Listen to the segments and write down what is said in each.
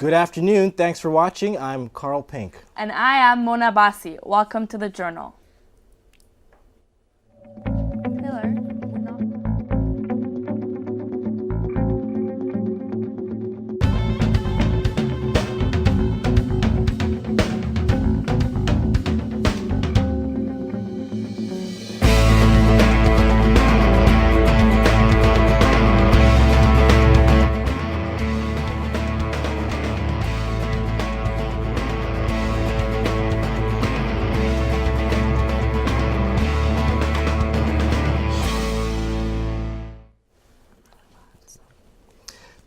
Good afternoon. Thanks for watching. I'm Carl Pink. And I am Mona Abassi. Welcome to the Journal.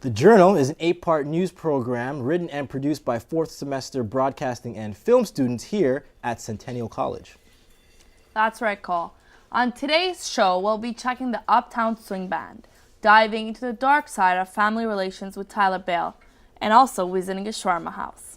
The Journal is an 8-part news program written and produced by 4th semester broadcasting and film students here at Centennial College. That's right, Cole. On today's show, we'll be checking the Uptown swing band, diving into the dark side of family relations with Tyler Bale, and also visiting a shawarma house.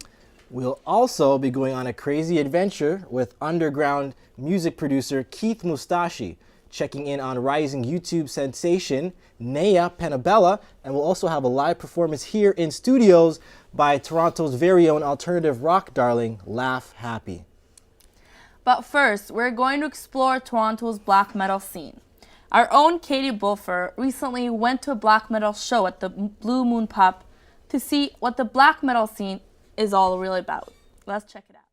We'll also be going on a crazy adventure with underground music producer Keith Mustachi, checking in on rising YouTube sensation Naya, and we'll also have a live performance here in studios by Toronto's very own alternative rock darling, Laffhappy. But first, we're going to explore Toronto's black metal scene. Our own Kadie Balfour recently went to a black metal show at the Blue Moon Pub to see what the black metal scene is all really about. Let's check it out.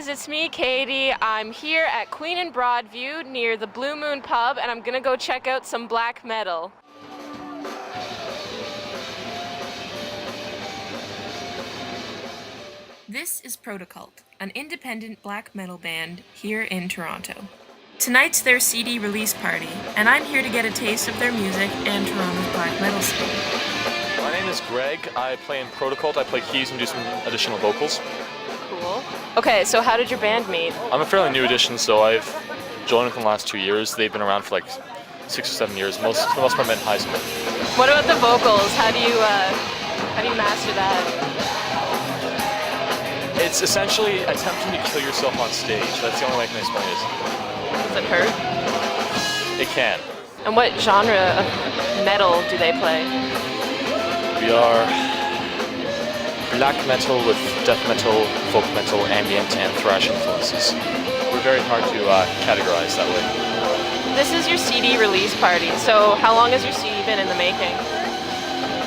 It's me, Kadie. I'm here at Queen and Broadview near the Blue Moon Pub, and I'm gonna go check out some black metal. This is Protocult, an independent black metal band here in Toronto. Tonight's their CD release party, and I'm here to get a taste of their music and Toronto's black metal scene. My name is Greg. I play in Protocult. I play keys and do some additional vocals. Cool. Okay, so how did your band meet? I'm a fairly new addition, so I've joined within the last 2 years. They've been around for like 6 or 7 years. For the most part, I met in high school. What about the vocals? How do you master that? It's essentially attempting to kill yourself on stage. That's the only way I can explain it. Does it hurt? It can. And what genre of metal do they play? We are black metal with death metal, folk metal, ambient, and thrash influences. We're very hard to categorize that way. This is your CD release party, so how long has your CD been in the making?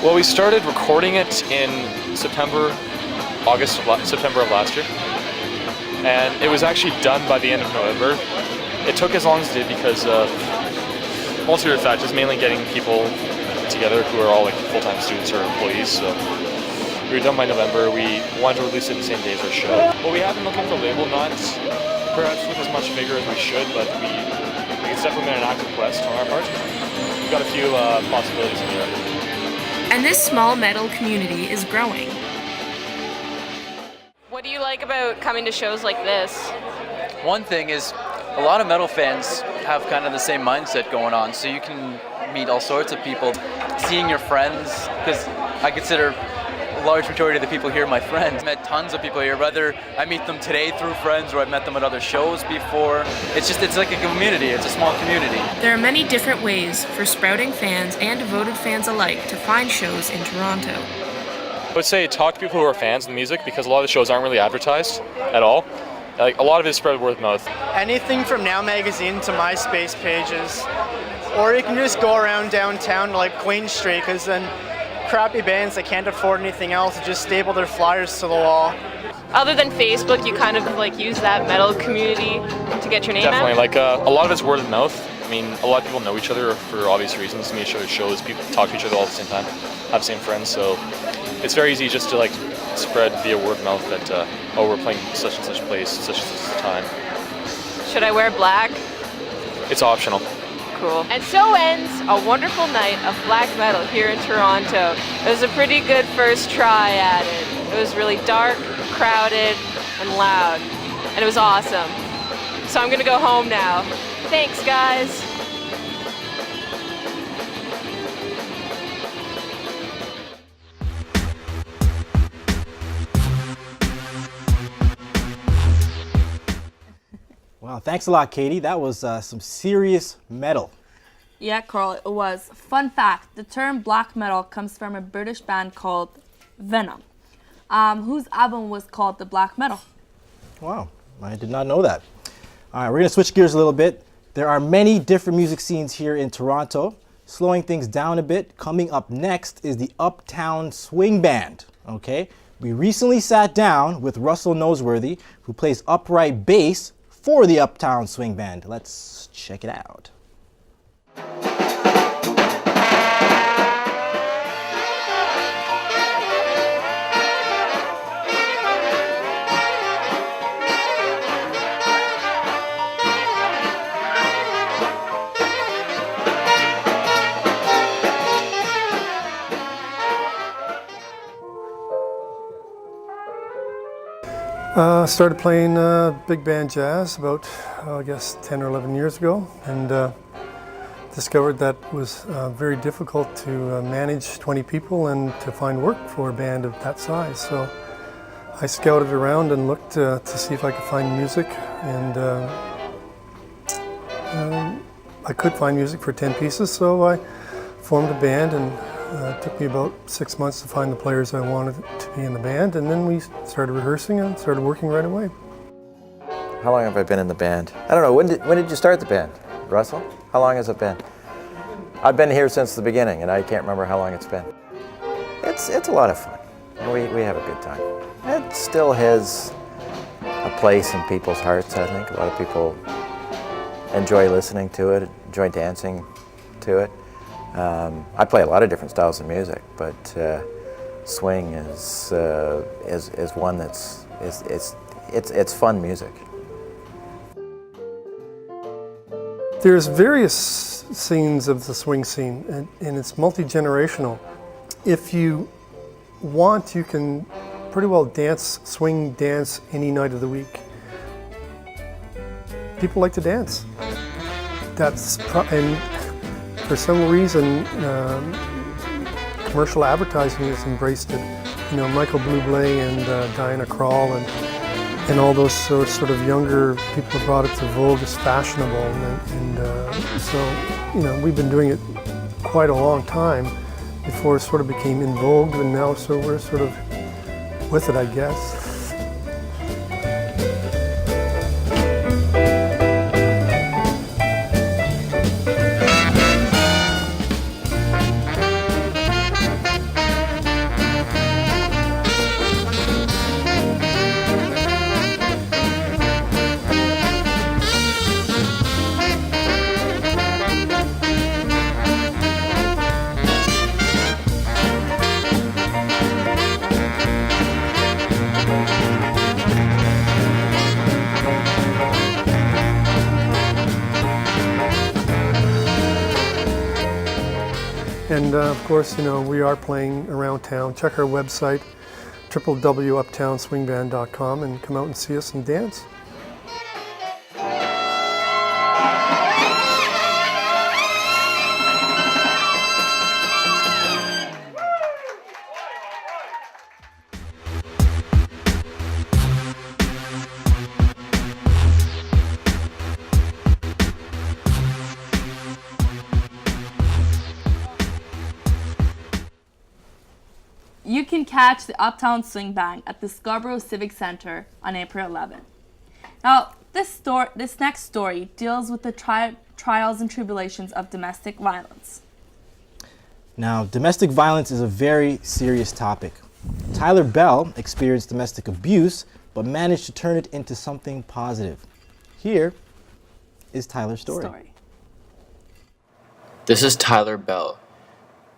Well, we started recording it in September of last year, and it was actually done by the end of November. It took as long as it did because of multiple factors, mainly getting people together who are all like full-time students or employees. So we were done by November. We wanted to release it the same day as our show. Well, we have been looking for a label, not perhaps with as much vigor as we should, but it's definitely been an active quest on our part. We've got a few possibilities in the air. And this small metal community is growing. What do you like about coming to shows like this? One thing is a lot of metal fans have kind of the same mindset going on, so you can meet all sorts of people. Seeing your friends, because I consider a large majority of the people here are my friends. I've met tons of people here, whether I meet them today through friends or I've met them at other shows before. It's like a community, it's a small community. There are many different ways for sprouting fans and devoted fans alike to find shows in Toronto. I would say talk to people who are fans of the music, because a lot of the shows aren't really advertised at all. Like, a lot of it is spread word of mouth. Anything from Now Magazine to MySpace pages. Or you can just go around downtown to like Queen Street, because then crappy bands that can't afford anything else just staple their flyers to the wall. Other than Facebook, you kind of like use that metal community to get your name Definitely. out? Like a lot of it's word of mouth. I mean, a lot of people know each other for obvious reasons. Meet each other at shows, people talk to each other all at the same time, have the same friends. So it's very easy just to like spread via word of mouth that oh, we're playing such and such place, such and such time. Should I wear black? It's optional. Cool. And so ends a wonderful night of black metal here in Toronto. It was a pretty good first try at it. It was really dark, crowded, and loud, and it was awesome. So I'm gonna go home now. Thanks, guys. Wow, thanks a lot, Kadie. That was some serious metal. Yeah, Carl, it was. Fun fact, the term black metal comes from a British band called Venom, whose album was called The Black Metal. Wow, I did not know that. All right, we're going to switch gears a little bit. There are many different music scenes here in Toronto. Slowing things down a bit, coming up next is the Uptown Swing Band, okay? We recently sat down with Russell Noseworthy, who plays upright bass for the Uptown Swing Band. Let's check it out. Started playing big band jazz about, I guess, 10 or 11 years ago, and discovered that was very difficult to manage 20 people and to find work for a band of that size. So I scouted around and looked to see if I could find music, and I could find music for 10 pieces, so I formed a band, and it took me about 6 months to find the players I wanted to be in the band, and then we started rehearsing and started working right away. How long have I been in the band? I don't know, when did you start the band? Russell? How long has it been? I've been here since the beginning, and I can't remember how long it's been. It's a lot of fun, and we have a good time. It still has a place in people's hearts, I think. A lot of people enjoy listening to it, enjoy dancing to it. I play a lot of different styles of music, but swing is one that's it's fun music. There's various scenes of the swing scene, and it's multi-generational. If you want, you can pretty well swing dance any night of the week. People like to dance. And for some reason, commercial advertising has embraced it. You know, Michael Bublé and Diana Krall and all those sort of younger people brought it to vogue as fashionable. And so, you know, we've been doing it quite a long time before it sort of became in vogue, and now so we're sort of with it, I guess. And of course, you know, we are playing around town. Check our website, www.uptownswingband.com, and come out and see us and dance. You can catch the Uptown Swing Band at the Scarborough Civic Center on April 11th. Now, this next story deals with the trials and tribulations of domestic violence. Now, domestic violence is a very serious topic. Tyler Bell experienced domestic abuse, but managed to turn it into something positive. Here is Tyler's story. This is Tyler Bell,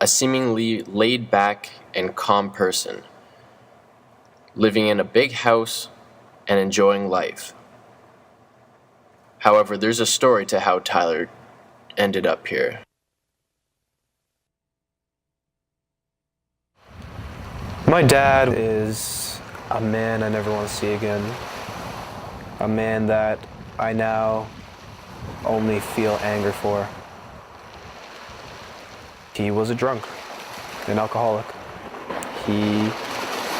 a seemingly laid-back and calm person, living in a big house and enjoying life. However, there's a story to how Tyler ended up here. My dad is a man I never want to see again. A man that I now only feel anger for. He was a drunk, an alcoholic. He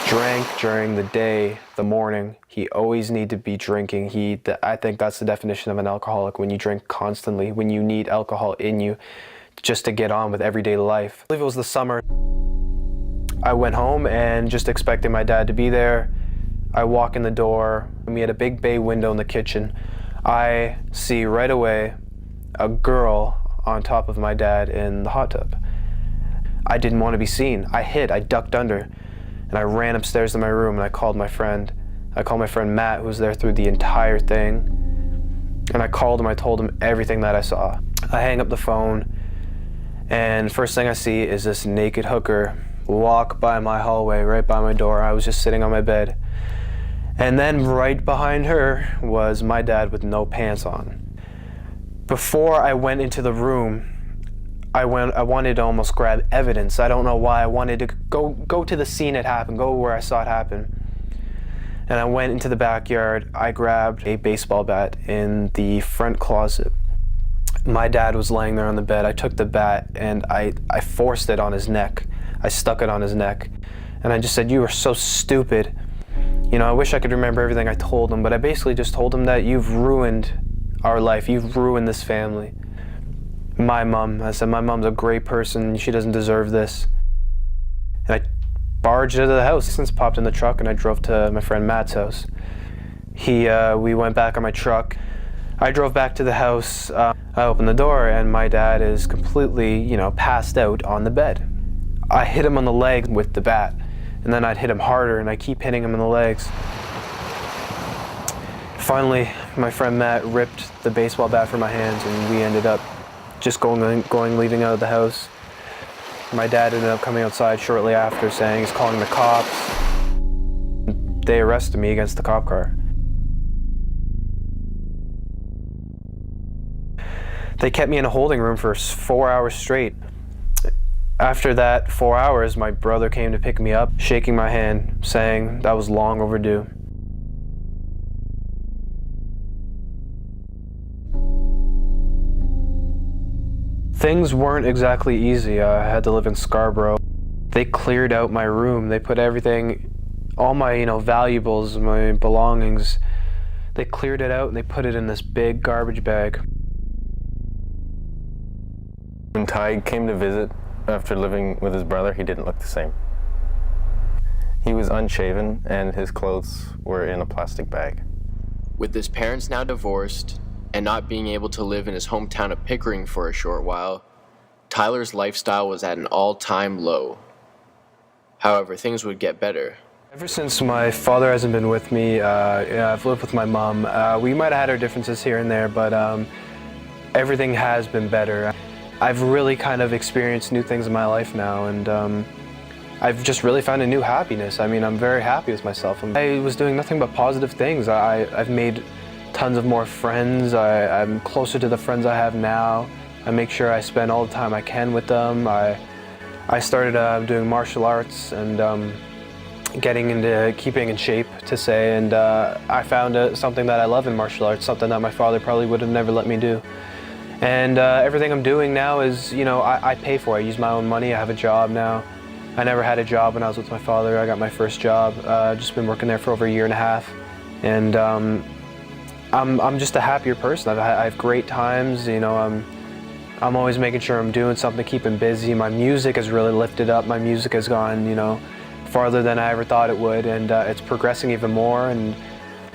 drank during the day, the morning. He always needed to be drinking. I think that's the definition of an alcoholic, when you drink constantly, when you need alcohol in you just to get on with everyday life. I believe it was the summer. I went home and just expecting my dad to be there. I walk in the door, and we had a big bay window in the kitchen. I see right away a girl on top of my dad in the hot tub. I didn't want to be seen. I hid, I ducked under, and I ran upstairs to my room and I called my friend. I called my friend Matt, who was there through the entire thing. And I called him, I told him everything that I saw. I hang up the phone, and first thing I see is this naked hooker walk by my hallway, right by my door. I was just sitting on my bed. And then right behind her was my dad with no pants on. Before I went into the room, I wanted to almost grab evidence. I don't know why. I wanted to go to the scene it happened, go where I saw it happen. And I went into the backyard. I grabbed a baseball bat in the front closet. My dad was laying there on the bed. I took the bat and I forced it on his neck. I stuck it on his neck. And I just said, "You are so stupid." You know, I wish I could remember everything I told him, but I basically just told him that you've ruined our life. You've ruined this family. My mom, I said, my mom's a great person. She doesn't deserve this. And I barged into the house. Since popped in the truck and I drove to my friend Matt's house. We went back on my truck. I drove back to the house. I opened the door and my dad is completely, passed out on the bed. I hit him on the leg with the bat, and then I'd hit him harder, and I keep hitting him in the legs. Finally, my friend Matt ripped the baseball bat from my hands, and we ended up just leaving out of the house. My dad ended up coming outside shortly after saying he's calling the cops. They arrested me against the cop car. They kept me in a holding room for 4 hours straight. After that 4 hours, my brother came to pick me up, shaking my hand, saying that was long overdue. Things weren't exactly easy. I had to live in Scarborough. They cleared out my room. They put everything, all my, valuables, my belongings, they cleared it out and they put it in this big garbage bag. When Ty came to visit after living with his brother, he didn't look the same. He was unshaven and his clothes were in a plastic bag. With his parents now divorced and not being able to live in his hometown of Pickering for a short while, Tyler's lifestyle was at an all-time low. However, things would get better. Ever since my father hasn't been with me, I've lived with my mom. We might have had our differences here and there, but everything has been better. I've really kind of experienced new things in my life now, and I've just really found a new happiness. I mean, I'm very happy with myself. I was doing nothing but positive things. I've made tons of more friends. I'm closer to the friends I have now. I make sure I spend all the time I can with them. I started doing martial arts and getting into keeping in shape, to say, and I found something that I love in martial arts, something that my father probably would have never let me do. And everything I'm doing now is, I pay for it. I use my own money. I have a job now. I never had a job when I was with my father. I got my first job. I've just been working there for over a year and a half. And I'm just a happier person. I have great times. I'm always making sure I'm doing something to keep him busy. My music has really lifted up. My music has gone, farther than I ever thought it would. And it's progressing even more. And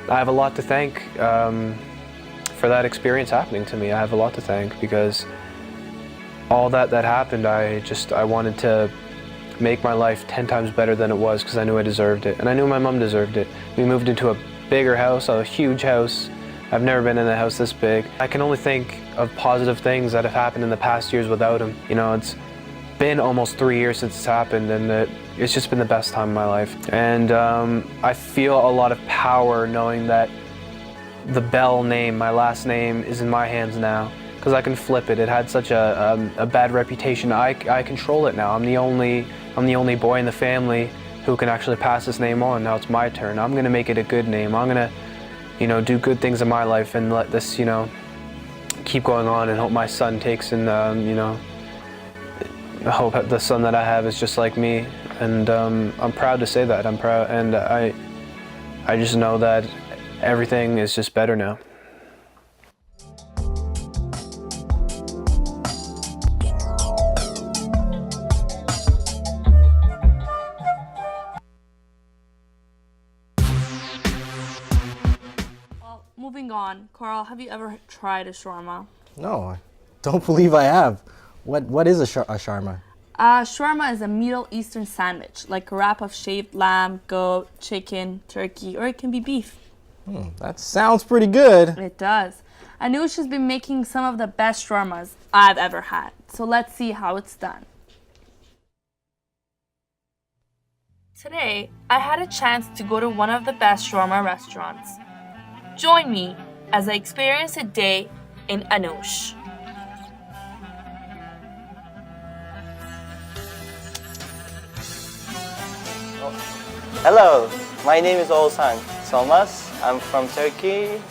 I have a lot to thank for that experience happening to me. I have a lot to thank, because all that happened, I wanted to make my life 10 times better than it was, because I knew I deserved it. And I knew my mom deserved it. We moved into a bigger house, a huge house. I've never been in a house this big. I can only think of positive things that have happened in the past years without him. It's been almost 3 years since it's happened, and it's just been the best time of my life. And I feel a lot of power knowing that the Bell name, my last name, is in my hands now, because I can flip it. It had such a bad reputation. I control it now. I'm the only boy in the family who can actually pass this name on. Now it's my turn. I'm gonna make it a good name. I'm gonna, do good things in my life and let this, keep going on, and hope my son takes and, I hope the son that I have is just like me. and I'm proud to say that. I'm proud, and I just know that everything is just better now. Well, moving on, Carl, have you ever tried a shawarma? No, I don't believe I have. What is a shawarma? Shawarma is a Middle Eastern sandwich, like a wrap of shaved lamb, goat, chicken, turkey, or it can be beef. That sounds pretty good. It does. Anoush has been making some of the best shawarmas I've ever had. So let's see how it's done. Today, I had a chance to go to one of the best shawarma restaurants. Join me as I experience a day in Anoush. Hello, my name is Tsang. I'm from Turkey.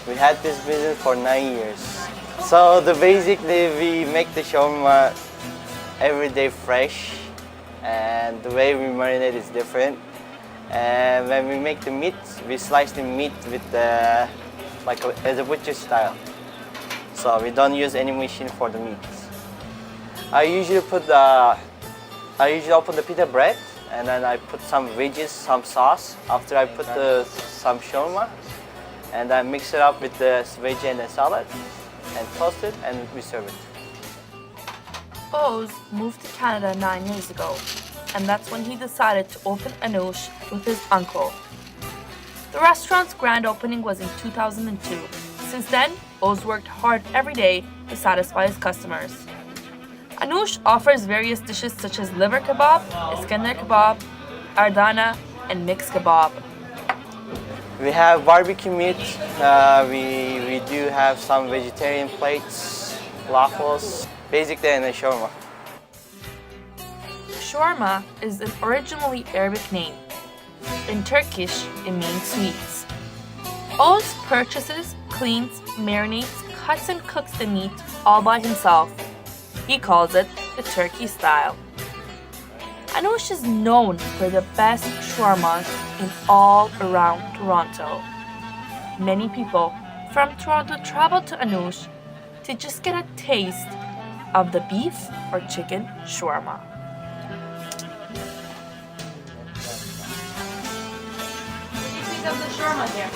We had this business for 9 years. So basically we make the shawarma every day fresh, and the way we marinate is different. And when we make the meat, we slice the meat with as a butcher style. So we don't use any machine for the meat. I usually open the pita bread, and then I put some veggies, some sauce. After I put some shawarma, and I mix it up with the veggie and the salad, and toast it, and we serve it. Oz moved to Canada 9 years ago, and that's when he decided to open Anoush with his uncle. The restaurant's grand opening was in 2002. Since then, Oz worked hard every day to satisfy his customers. Anoush offers various dishes such as liver kebab, Iskandar kebab, ardana, and mixed kebab. We have barbecue meat. We do have some vegetarian plates, waffles, basically, and a shawarma. Shawarma is an originally Arabic name. In Turkish, it means sweets. Oz purchases, cleans, marinates, cuts and cooks the meat all by himself. He calls it the Turkey style. Anoush is known for the best shawarmas in all around Toronto. Many people from Toronto travel to Anoush to just get a taste of the beef or chicken shawarma. What do you think of the shawarma here?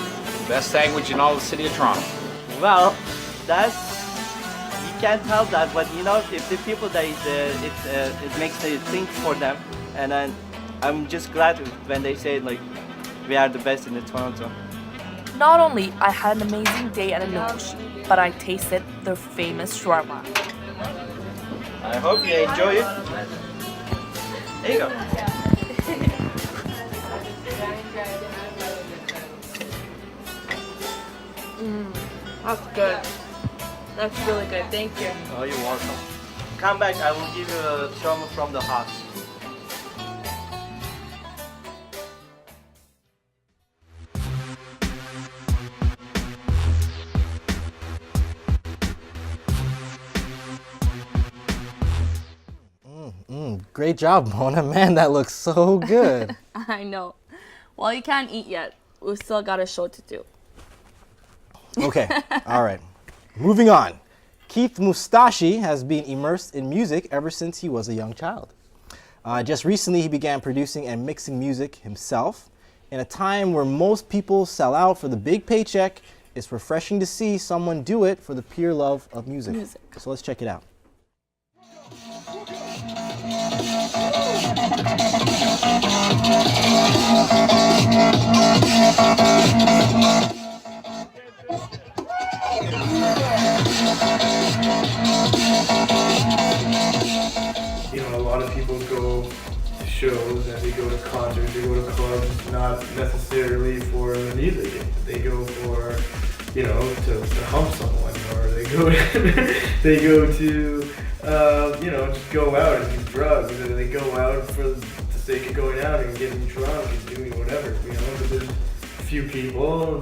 Best sandwich in all the city of Toronto. Well, you can't help that, but you know, if the people that it makes the thing for them, and then I'm just glad when they say like we are the best in the Toronto. Not only I had an amazing day at Anoush, but I tasted their famous shawarma. I hope you enjoy it. There you go. That's good. That's really good. Thank you. Oh, you're welcome. Come back, I will give you a shawarma from the house. Great job, Mona. Man, that looks so good. I know. Well, you can't eat yet. We've still got a show to do. Okay, all right. Moving on. Keith Mustachi has been immersed in music ever since he was a young child. Just recently, he began producing and mixing music himself. In a time where most people sell out for the big paycheck, it's refreshing to see someone do it for the pure love of music. So let's check it out. You know, a lot of people go to shows and they go to concerts, they go to clubs, not necessarily for the music. They go for, you know, to hump someone, or they go they go to you know, just go out and do drugs, and they go out for the sake of going out and getting drunk and doing whatever, you know. But there's a few people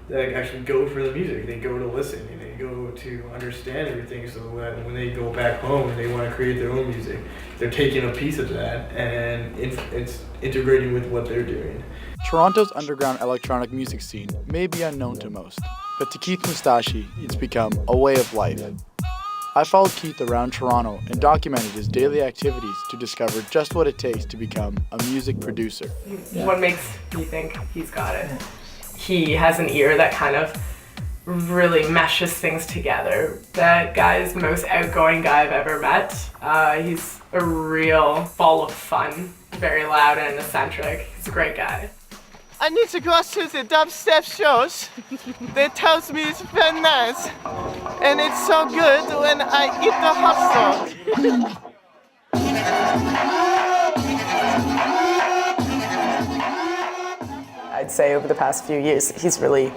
that actually go for the music. They go to listen, and they go to understand everything, so that when they go back home and they want to create their own music, they're taking a piece of that and it's integrating with what they're doing. Toronto's underground electronic music scene may be unknown to most, but to Keith Mustachi, it's become a way of life. I followed Keith around Toronto and documented his daily activities to discover just what it takes to become a music producer. What makes me think he's got it? He has an ear that kind of really meshes things together. That guy is the most outgoing guy I've ever met. He's a real ball of fun, very loud and eccentric. He's a great guy. I need to go to the dubstep shows. They tells me it's very nice. And it's so good when I eat the hot dog. I'd say over the past few years, he's really,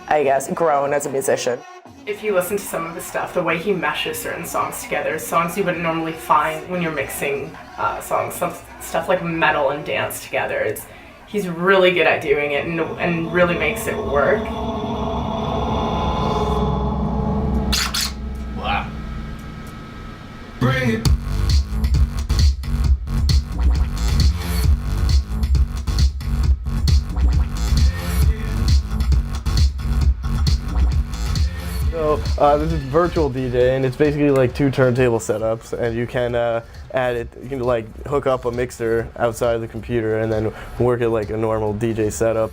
I guess, grown as a musician. If you listen to some of his stuff, the way he meshes certain songs together, songs you wouldn't normally find when you're mixing songs, stuff like metal and dance together, he's really good at doing it and really makes it work. Wow. Bring it. So this is virtual DJ, and it's basically like 2 turntable setups, and you can add it. You can like hook up a mixer outside of the computer, and then work it like a normal DJ setup.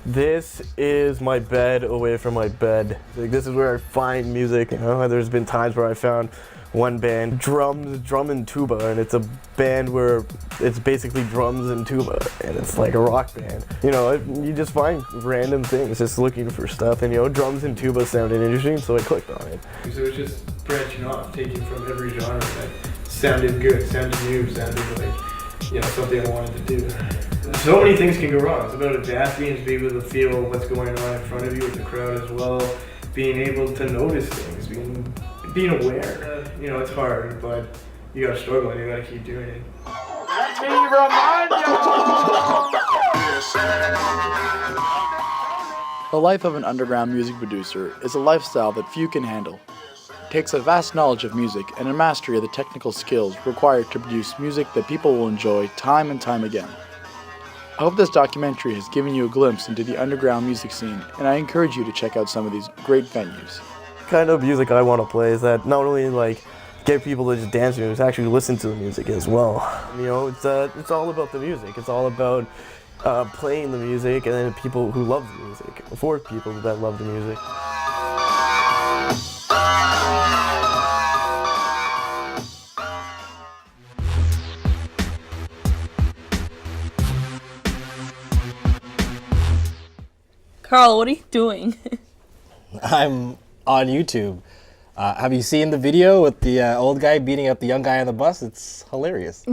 This is my bed away from my bed. Like, this is where I find music. You know, there's been times where I found one band, drum and tuba, and it's a band where it's basically drums and tuba, and it's like a rock band. You know, you just find random things, just looking for stuff, and you know, drums and tuba sounded interesting, so I clicked on it. So it's just branching off, taking from every genre that sounded good, sounded new, sounded like, you know, something I wanted to do. So many things can go wrong. It's about adapting, to be able to feel what's going on in front of you with the crowd as well, being able to notice things, being aware. You know, it's hard, but you gotta struggle and you gotta keep doing it. Let me remind you! The life of an underground music producer is a lifestyle that few can handle. It takes a vast knowledge of music and a mastery of the technical skills required to produce music that people will enjoy time and time again. I hope this documentary has given you a glimpse into the underground music scene, and I encourage you to check out some of these great venues. Kind of music I want to play is that not only like get people to just dance to it, it's actually listen to the music as well. You know, it's all about the music. It's all about playing the music, and then people who love the music, for people that love the music. Carl, what are you doing? I'm on YouTube. Have you seen the video with the old guy beating up the young guy on the bus? It's hilarious.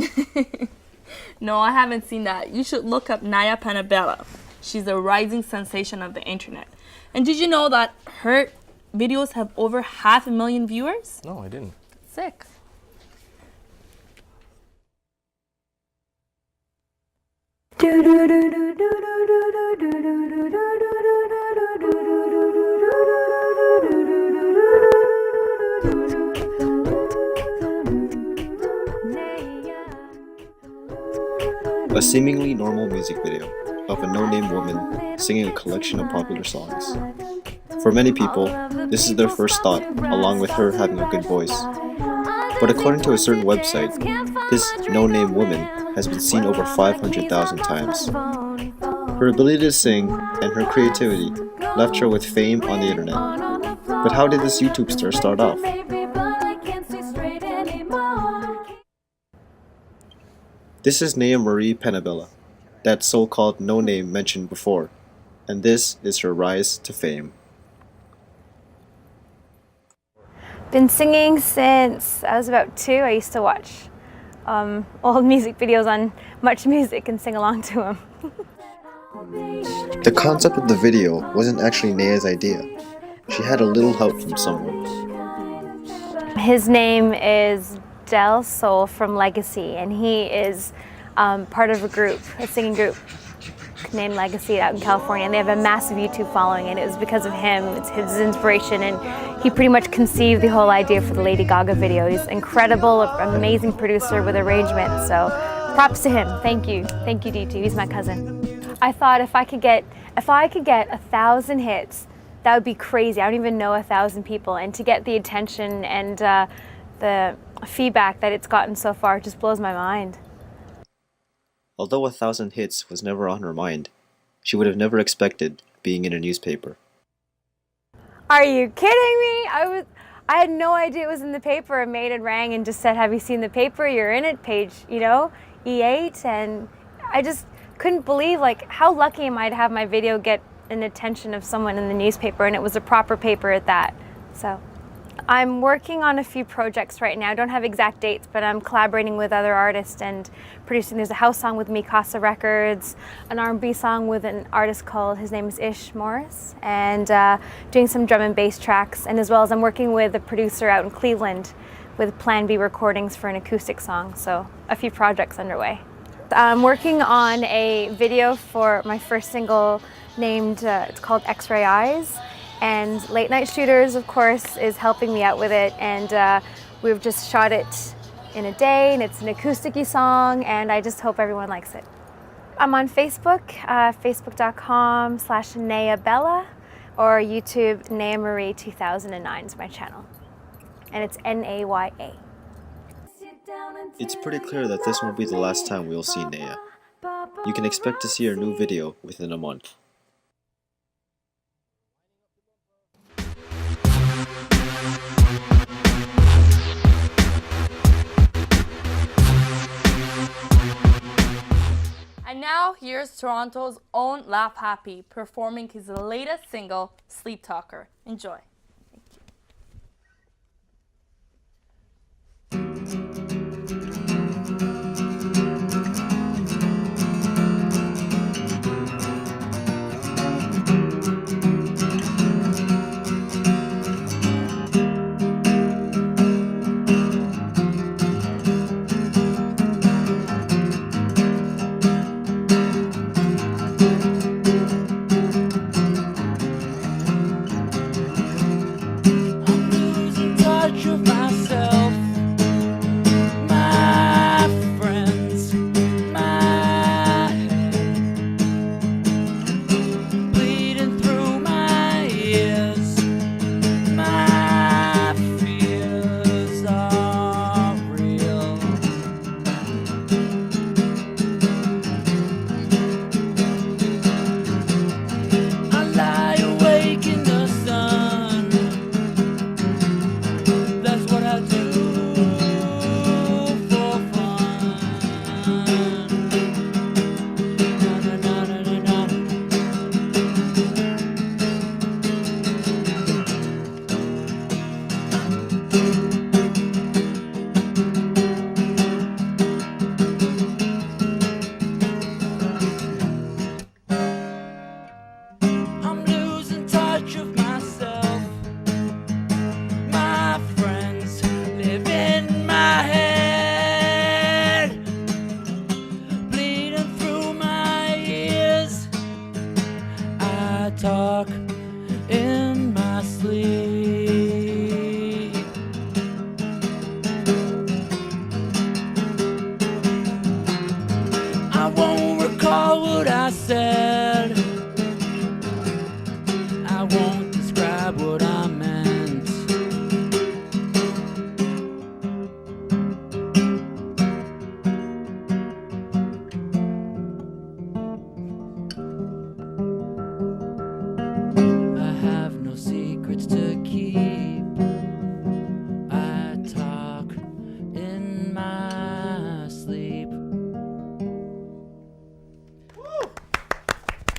No, I haven't seen that. You should look up Naya Penabella. She's a rising sensation of the internet. And did you know that her videos have over 500,000 viewers? No, I didn't. Sick. A seemingly normal music video of a no-name woman singing a collection of popular songs. For many people, this is their first thought, along with her having a good voice. But according to a certain website, this no-name woman has been seen over 500,000 times. Her ability to sing and her creativity left her with fame on the internet. But how did this YouTube star start off? This is Naya Marie Penabella, that so-called no-name mentioned before, and this is her rise to fame. Been singing since I was about 2. I used to watch old music videos on Much Music and sing along to them. The concept of the video wasn't actually Naya's idea. She had a little help from someone. His name is Del Sol from Legacy, and he is part of a group, a singing group. Locke named Legacy out in California, and they have a massive YouTube following, and it was because of him. It's his inspiration, and he pretty much conceived the whole idea for the Lady Gaga video. He's incredible, amazing producer with arrangements, so props to him. Thank you, D2. He's my cousin. I thought if I could get 1,000 hits, that would be crazy. I don't even know 1,000 people, and to get the attention and the feedback that it's gotten so far just blows my mind. Although 1,000 hits was never on her mind, she would have never expected being in a newspaper. Are you kidding me? I had no idea it was in the paper. A maid had rang and just said, "Have you seen the paper? You're in it, page, E8." And I just couldn't believe, how lucky am I to have my video get an attention of someone in the newspaper, and it was a proper paper at that. So I'm working on a few projects right now. I don't have exact dates, but I'm collaborating with other artists and producing. There's a house song with Mikasa Records, an R&B song with an artist called, his name is Ish Morris, and doing some drum and bass tracks. And as well as I'm working with a producer out in Cleveland with Plan B recordings for an acoustic song. So a few projects underway. I'm working on a video for my first single named, it's called X-Ray Eyes. And Late Night Shooters, of course, is helping me out with it. And we've just shot it in a day, and it's an acoustic-y song, and I just hope everyone likes it. I'm on Facebook, facebook.com/NayaBella, or YouTube, Naya Marie 2009 is my channel. And it's Naya. It's pretty clear that this won't be the last time we'll see Naya. You can expect to see her new video within a month. And now here's Toronto's own Laffhappy performing his latest single, Sleep Talker. Enjoy.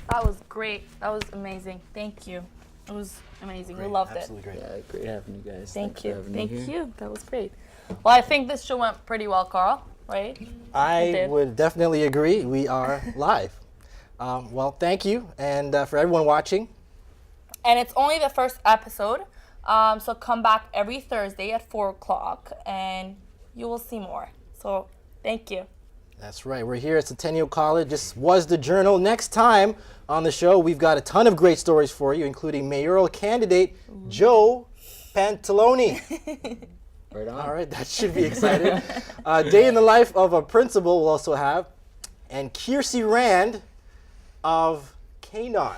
That was great. That was amazing. Thank you. It was amazing. We loved Absolutely it. great. Yeah, great having you guys. Thank Thanks for you. having me Thank here. you. That was great. Well, I think this show went pretty well, Carl, right? I would definitely agree. We are live. Well, thank you. And for everyone watching. And it's only the first episode. So come back every Thursday at 4 o'clock and you will see more. So thank you. That's right. We're here at Centennial College. This was the Journal. Next time on the show, we've got a ton of great stories for you, including mayoral candidate Joe Pantaloni. Right on. All right, that should be exciting. Day in the life of a principal we'll also have, and Kiersey Rand of Kanon.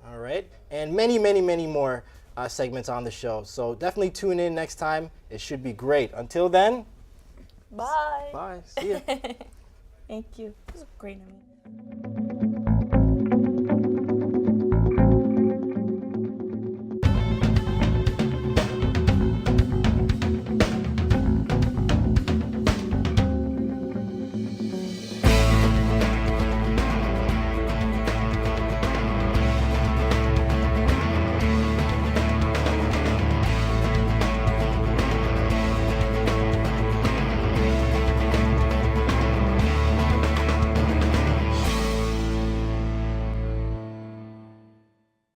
All right, and many, many, many more segments on the show. So definitely tune in next time. It should be great. Until then, Bye. bye. See ya. Thank you. It was a great night.